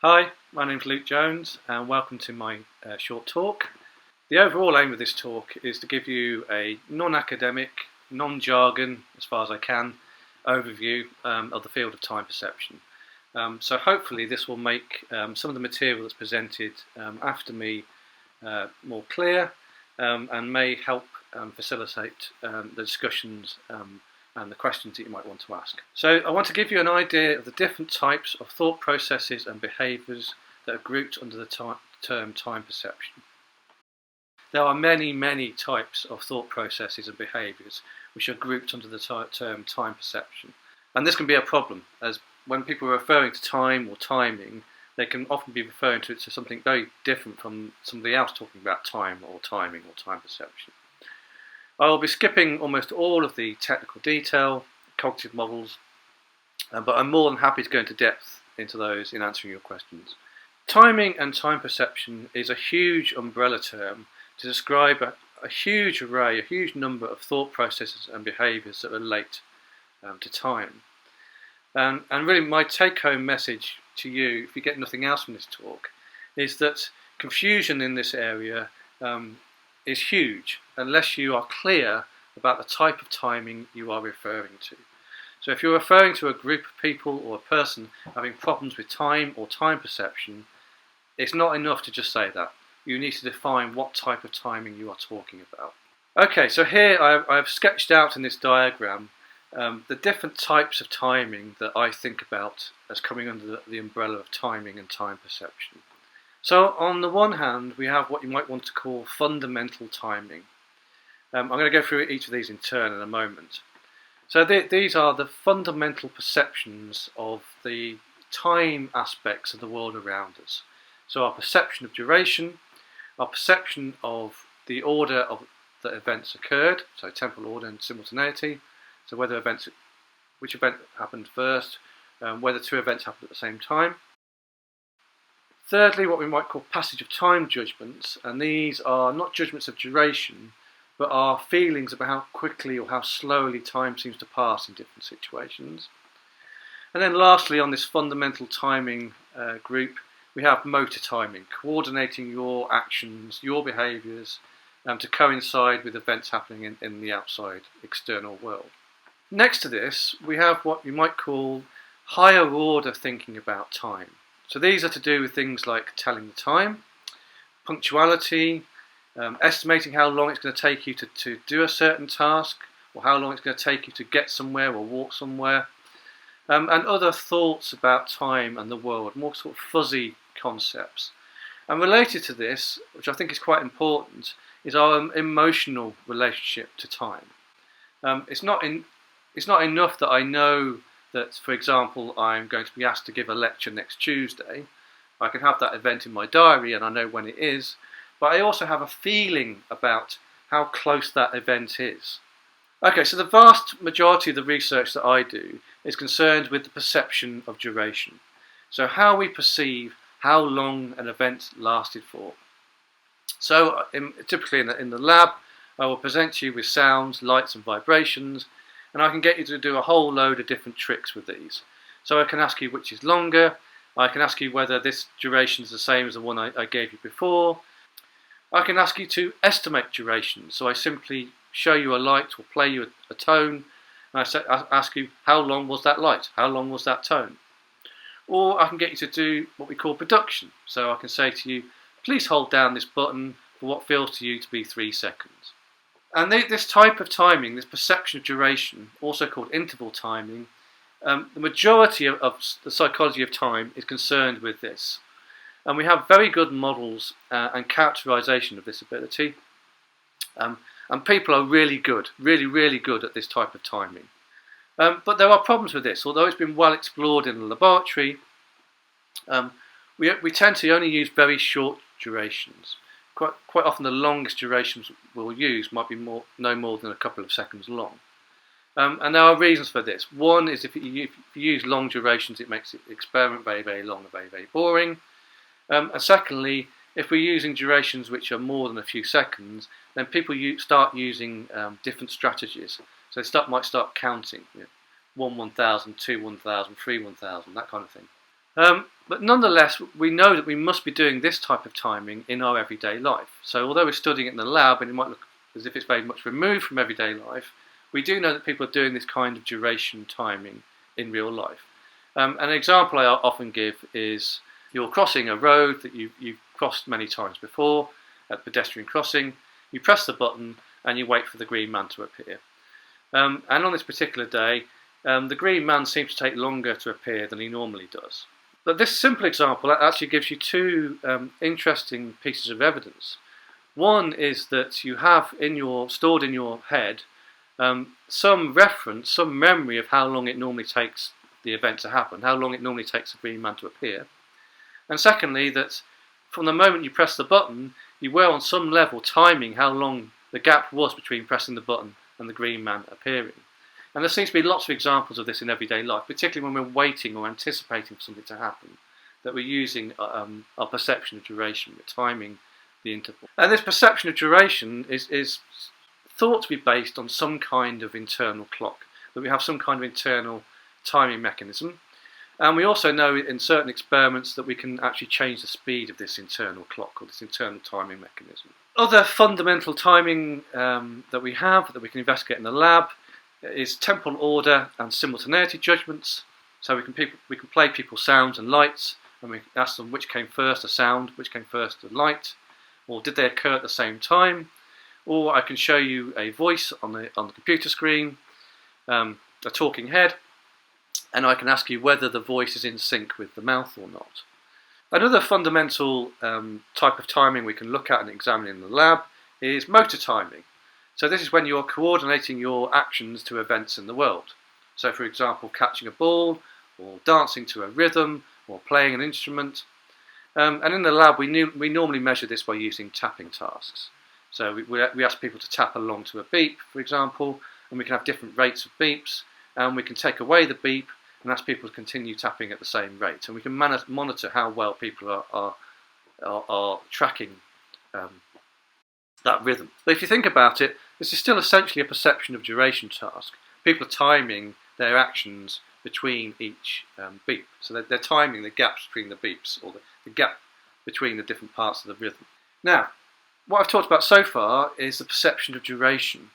Hi, my name's Luke Jones and welcome to my short talk. The overall aim of this talk is to give you a non-academic, non-jargon, as far as I can, overview of the field of time perception. So hopefully this will make some of the material that's presented after me more clear and may help facilitate the discussions and the questions that you might want to ask. So I want to give you an idea of the different types of thought processes and behaviours that are grouped under the term time perception. There are many types of thought processes and behaviours which are grouped under the term time perception. And this can be a problem, as when people are referring to time or timing, they can often be referring to something very different from somebody else talking about time or timing or time perception. I will be skipping almost all of the technical detail, cognitive models, but I'm more than happy to go into depth into those in answering your questions. Timing and time perception is a huge umbrella term to describe a huge array, a huge number of thought processes and behaviours that relate to time. And really my take-home message to you, if you get nothing else from this talk, is that confusion in this area is huge unless you are clear about the type of timing you are referring to. So if you're referring to a group of people or a person having problems with time or time perception, it's not enough to just say that. You need to define what type of timing you are talking about. Okay, so here I've sketched out in this diagram the different types of timing that I think about as coming under the umbrella of timing and time perception. So on the one hand, we have what you might want to call fundamental timing. I'm going to go through each of these in turn in a moment. So these are the fundamental perceptions of the time aspects of the world around us. So our perception of duration, our perception of the order of the events occurred, so temporal order and simultaneity, so which event happened first, whether two events happened at the same time. Thirdly, what we might call passage of time judgments, and these are not judgments of duration, but are feelings about how quickly or how slowly time seems to pass in different situations. And then lastly, on this fundamental timing group, we have motor timing, coordinating your actions, your behaviours to coincide with events happening in the outside external world. Next to this, we have what you might call higher order thinking about time. So these are to do with things like telling the time, punctuality, estimating how long it's going to take you to do a certain task, or how long it's going to take you to get somewhere or walk somewhere, and other thoughts about time and the world, more sort of fuzzy concepts. And related to this, which I think is quite important, is our emotional relationship to time. It's not enough that I know that, for example, I'm going to be asked to give a lecture next Tuesday. I can have that event in my diary and I know when it is, but I also have a feeling about how close that event is. Okay, so the vast majority of the research that I do is concerned with the perception of duration. So how we perceive how long an event lasted for. So typically in the lab, I will present you with sounds, lights and vibrations, and I can get you to do a whole load of different tricks with these. So I can ask you which is longer, I can ask you whether this duration is the same as the one I gave you before. I can ask you to estimate duration, so I simply show you a light or play you a tone, and I ask you how long was that light, how long was that tone. Or I can get you to do what we call production, so I can say to you, please hold down this button for what feels to you to be 3 seconds. And this type of timing, this perception of duration, also called interval timing, the majority of the psychology of time is concerned with this. And we have very good models and characterization of this ability. And people are really good at this type of timing. But there are problems with this. Although it's been well explored in the laboratory, we tend to only use very short durations. Quite often the longest durations we'll use might be no more than a couple of seconds long. And there are reasons for this. One is if you use long durations, it makes the experiment very long and very boring. And secondly, if we're using durations which are more than a few seconds, then people start using different strategies. So they might start counting, 1 1000, 2 1000, 3 1000, that kind of thing. But nonetheless, we know that we must be doing this type of timing in our everyday life. So although we're studying it in the lab and it might look as if it's very much removed from everyday life, we do know that people are doing this kind of duration timing in real life. An example I often give is you're crossing a road that you've crossed many times before, at pedestrian crossing. You press the button and you wait for the green man to appear. And on this particular day, the green man seems to take longer to appear than he normally does. But this simple example actually gives you two interesting pieces of evidence. One is that you have stored in your head some reference, some memory of how long it normally takes the event to happen, how long it normally takes the green man to appear. And secondly, that from the moment you press the button, you were on some level timing how long the gap was between pressing the button and the green man appearing. And there seems to be lots of examples of this in everyday life, particularly when we're waiting or anticipating for something to happen, that we're using our perception of duration, we're timing the interval. And this perception of duration is thought to be based on some kind of internal clock, that we have some kind of internal timing mechanism. And we also know in certain experiments that we can actually change the speed of this internal clock or this internal timing mechanism. Other fundamental timing that we have that we can investigate in the lab is temporal order and simultaneity judgments. So we can play people sounds and lights, and we ask them which came first, a sound, which came first, a light, or did they occur at the same time? Or I can show you a voice on the computer screen, a talking head, and I can ask you whether the voice is in sync with the mouth or not. Another fundamental type of timing we can look at and examine in the lab is motor timing. So this is when you're coordinating your actions to events in the world. So for example, catching a ball, or dancing to a rhythm, or playing an instrument. And in the lab we normally measure this by using tapping tasks. So we ask people to tap along to a beep, for example, and we can have different rates of beeps, and we can take away the beep and ask people to continue tapping at the same rate. And we can monitor how well people are tracking that rhythm. But if you think about it, this is still essentially a perception of duration task. People are timing their actions between each beep. So they're timing the gaps between the beeps, or the gap between the different parts of the rhythm. Now, what I've talked about so far is the perception of duration.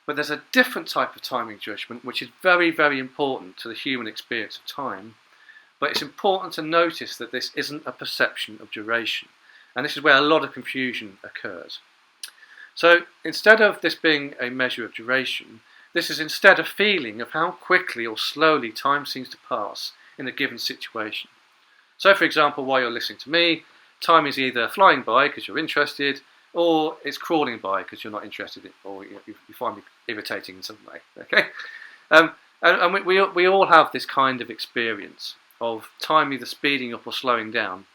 But there's a different type of timing judgment which is very, very important to the human experience of time. But it's important to notice that this isn't a perception of duration. And this is where a lot of confusion occurs. So instead of this being a measure of duration, this is instead a feeling of how quickly or slowly time seems to pass in a given situation. So for example, while you're listening to me, time is either flying by because you're interested, or it's crawling by because you're not interested, or you find me irritating in some way. Okay, and we all have this kind of experience of time either speeding up or slowing down,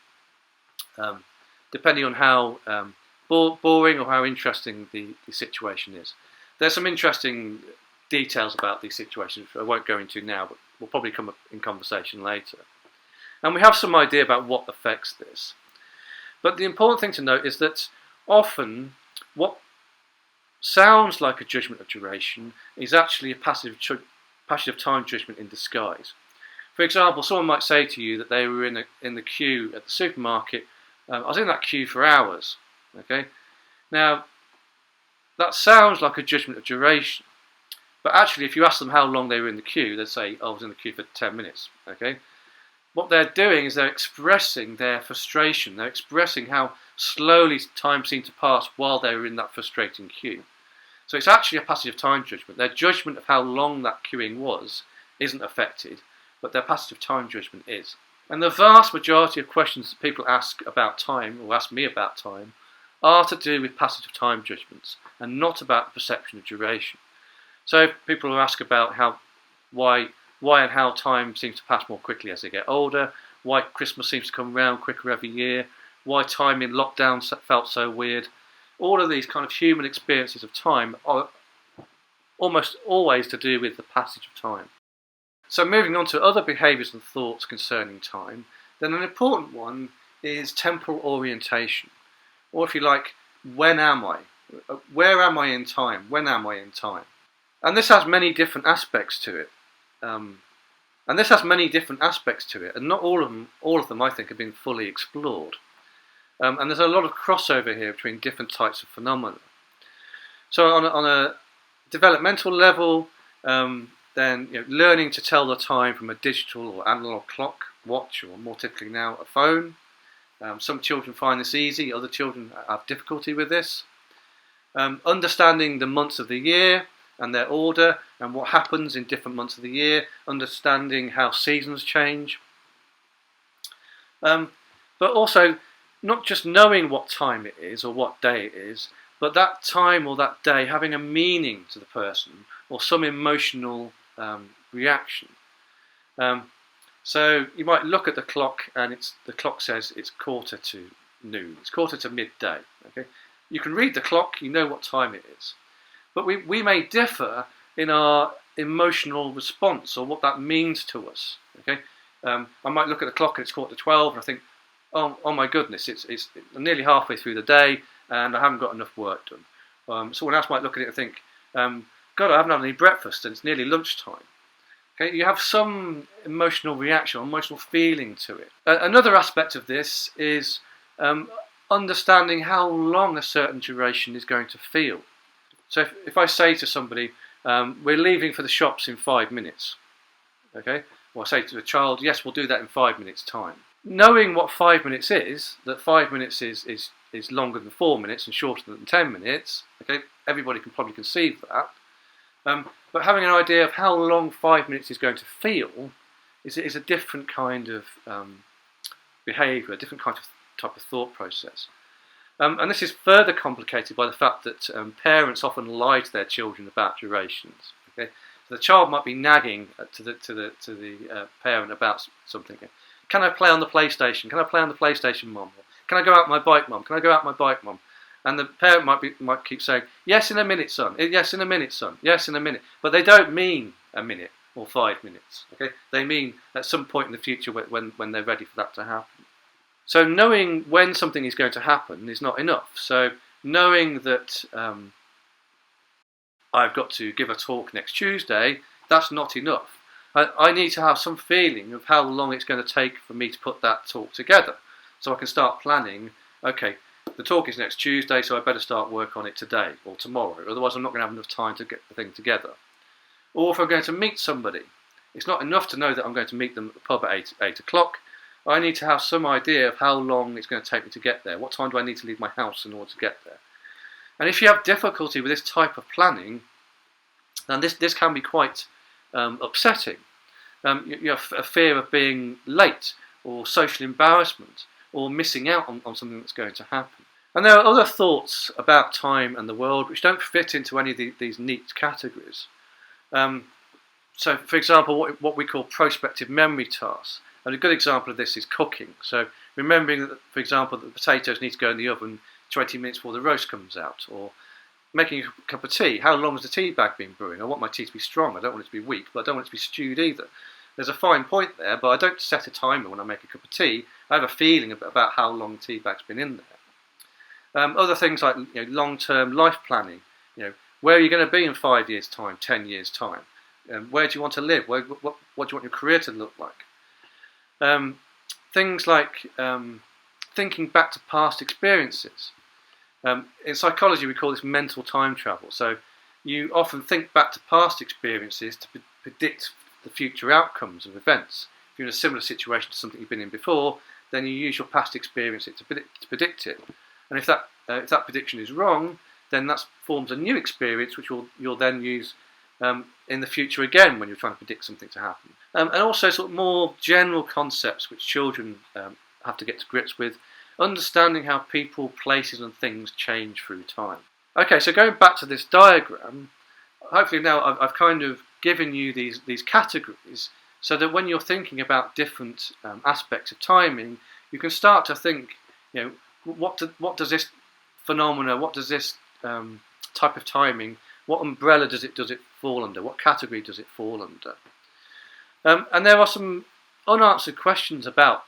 depending on how boring or how interesting the situation is. There's some interesting details about these situations which I won't go into now, but will probably come up in conversation later. And we have some idea about what affects this. But the important thing to note is that often what sounds like a judgment of duration is actually a passive time judgment in disguise. For example, someone might say to you that they were in the queue at the supermarket. I was in that queue for hours. Okay, now that sounds like a judgment of duration, but actually if you ask them how long they were in the queue, they'd say, oh, I was in the queue for 10 minutes. Okay, what they're doing is they're expressing their frustration. They're expressing how slowly time seemed to pass while they were in that frustrating queue. So it's actually a passive time judgment. Their judgment of how long that queuing was isn't affected, but their passive time judgment is. And the vast majority of questions that people ask about time, or ask me about time, are to do with passive time judgments and not about the perception of duration. So people will ask about why and how time seems to pass more quickly as they get older, why Christmas seems to come around quicker every year, why time in lockdown felt so weird. All of these kind of human experiences of time are almost always to do with the passage of time. So moving on to other behaviours and thoughts concerning time, then an important one is temporal orientation. Or if you like, when am I? Where am I in time? When am I in time? And this has many different aspects to it. And this has many different aspects to it, and not all of them I think have been fully explored. And there's a lot of crossover here between different types of phenomena. So on a developmental level, then learning to tell the time from a digital or analog clock, watch, or more typically now a phone. Some children find this easy, other children have difficulty with this. Understanding the months of the year and their order and what happens in different months of the year, understanding how seasons change. But also not just knowing what time it is or what day it is, but that time or that day having a meaning to the person or some emotional reaction. So you might look at the clock and the clock says it's 1:45 noon, it's 1:45 midday. Okay, you can read the clock, you know what time it is. But we may differ in our emotional response or what that means to us. Okay, I might look at the clock and it's 11:45 and I think, oh my goodness, it's nearly halfway through the day and I haven't got enough work done. Someone else might look at it and think, God, I haven't had any breakfast and it's nearly lunchtime. Okay, you have some emotional reaction, emotional feeling to it. Another aspect of this is understanding how long a certain duration is going to feel. So if I say to somebody, we're leaving for the shops in 5 minutes, okay, or I say to the child, yes, we'll do that in 5 minutes' time. Knowing what 5 minutes is, that 5 minutes is longer than 4 minutes and shorter than 10 minutes, okay, everybody can probably conceive that. But having an idea of how long 5 minutes is going to feel is a different kind of behaviour, a different kind of type of thought process. And this is further complicated by the fact that parents often lie to their children about durations. Okay, so the child might be nagging to the parent about something. Can I play on the PlayStation? Can I play on the PlayStation, Mum? Can I go out my bike, Mum? Can I go out my bike, Mum? And the parent might keep saying, yes, in a minute, son. Yes, in a minute, son. Yes, in a minute. But they don't mean a minute or 5 minutes. Okay, they mean at some point in the future when they're ready for that to happen. So knowing when something is going to happen is not enough. So knowing that I've got to give a talk next Tuesday, that's not enough. I need to have some feeling of how long it's going to take for me to put that talk together. So I can start planning, okay, the talk is next Tuesday, so I better start work on it today or tomorrow, otherwise I'm not going to have enough time to get the thing together. Or if I'm going to meet somebody, it's not enough to know that I'm going to meet them at the pub at 8 o'clock. I need to have some idea of how long it's going to take me to get there. What time do I need to leave my house in order to get there? And if you have difficulty with this type of planning, then this can be quite upsetting. You have a fear of being late or social embarrassment or missing out on something that's going to happen. And there are other thoughts about time and the world which don't fit into any of these neat categories. So, for example, what we call prospective memory tasks. And a good example of this is cooking. So remembering that, for example, that the potatoes need to go in the oven 20 minutes before the roast comes out, or making a cup of tea. How long has the tea bag been brewing? I want my tea to be strong. I don't want it to be weak, but I don't want it to be stewed either. There's a fine point there, but I don't set a timer when I make a cup of tea. I have a feeling about how long the tea bag's been in there. Other things like long-term life planning. Where are you going to be in 5 years' time, 10 years' time? Where do you want to live? What do you want your career to look like? Things like thinking back to past experiences. In psychology, we call this mental time travel. So you often think back to past experiences to predict the future outcomes of events. If you're in a similar situation to something you've been in before, then you use your past experience to predict it. And if that prediction is wrong, then that forms a new experience which you'll then use in the future again when you're trying to predict something to happen. And also sort of more general concepts which children have to get to grips with, understanding how people, places and things change through time. Okay, so going back to this diagram, hopefully now I've kind of given you these categories so that when you're thinking about different aspects of timing, you can start to think, what does this phenomena, what does this type of timing, what umbrella does it fall under? What category does it fall under? And there are some unanswered questions about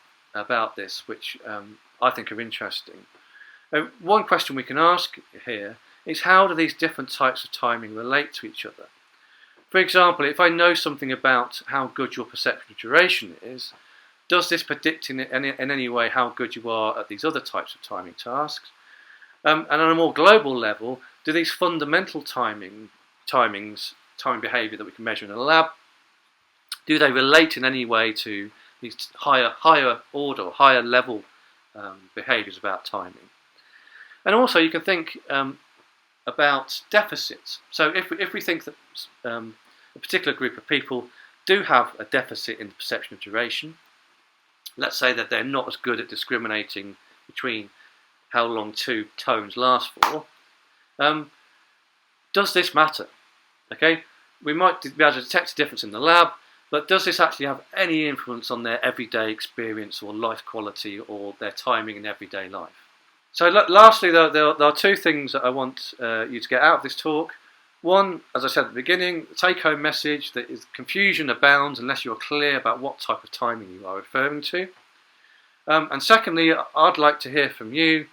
this, which I think are interesting. One question we can ask here is, how do these different types of timing relate to each other? For example, if I know something about how good your perception of duration is, does this predict in any way how good you are at these other types of timing tasks? And on a more global level, do these fundamental timing behaviour that we can measure in a lab, do they relate in any way to these higher order, higher level behaviours about timing? And also you can think about deficits. So if we think that a particular group of people do have a deficit in the perception of duration, let's say that they're not as good at discriminating between how long two tones last for, does this matter? Okay, we might be able to detect a difference in the lab, but does this actually have any influence on their everyday experience or life quality or their timing in everyday life? So lastly, there are two things that I want you to get out of this talk. One, as I said at the beginning, the take-home message that is confusion abounds unless you're clear about what type of timing you are referring to. And secondly, I'd like to hear from you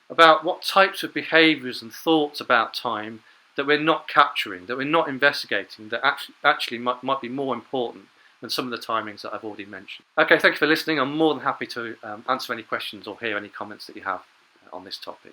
about what types of behaviours and thoughts about time that we're not capturing, that we're not investigating, that actually might be more important than some of the timings that I've already mentioned. Okay, thank you for listening. I'm more than happy to answer any questions or hear any comments that you have on this topic.